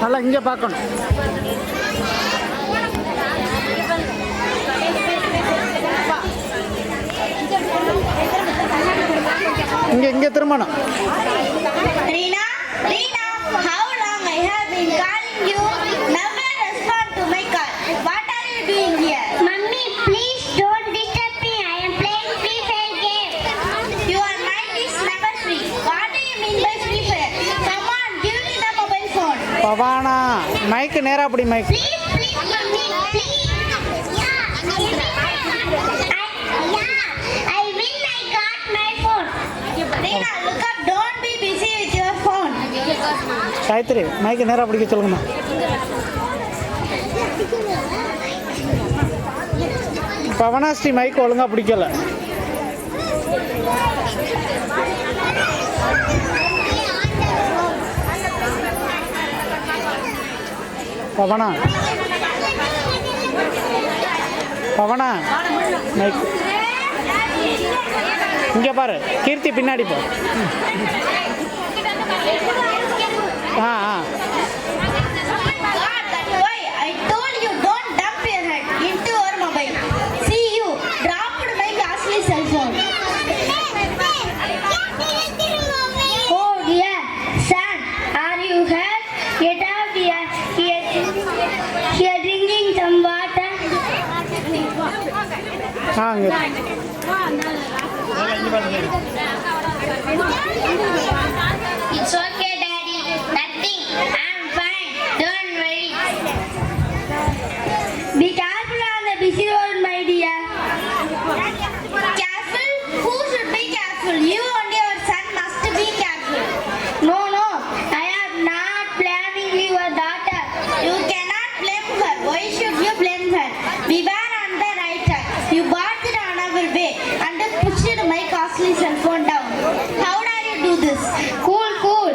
நல்லா இங்கே பார்க்கணும். இங்கே திரும்பணும். Rina, how long I have been calling you? Never respond to my call. What are you doing here? Mummy, please don't disturb me. I am playing Free Fire game. Your mind is never free. What do you mean by free fire? Come on, give me the mobile phone. பவானா மைக்கு நேராக அப்படி mic. Please, Mummy, please. I win. I got my phone. Rina, look up. Don't be busy with your phone. Gayatri மைக்கு நேராக பிடிக்க சொல்லுங்கம்மா. பவனாஸ்ரீ mic ஒழுங்காக பிடிக்கல. பவனா mic இங்கே பாரு. கீர்த்தி பின்னாடி போ. ஆ God, that's why I told you don't dump your head into your mobile. See you dropped my costly cell phone. Oh dear, son, are you here? Get up here. Here drinking some water. இங்கே It's okay, Daddy. Nothing. I'm fine. Don't worry. Be careful on the busy road, my dear. Careful? Who should be careful? You and your son must be careful. No, I am not blaming your daughter. You cannot blame her. Why should you blame her? We were on the right track. You bought it on our way and pushed my costly cell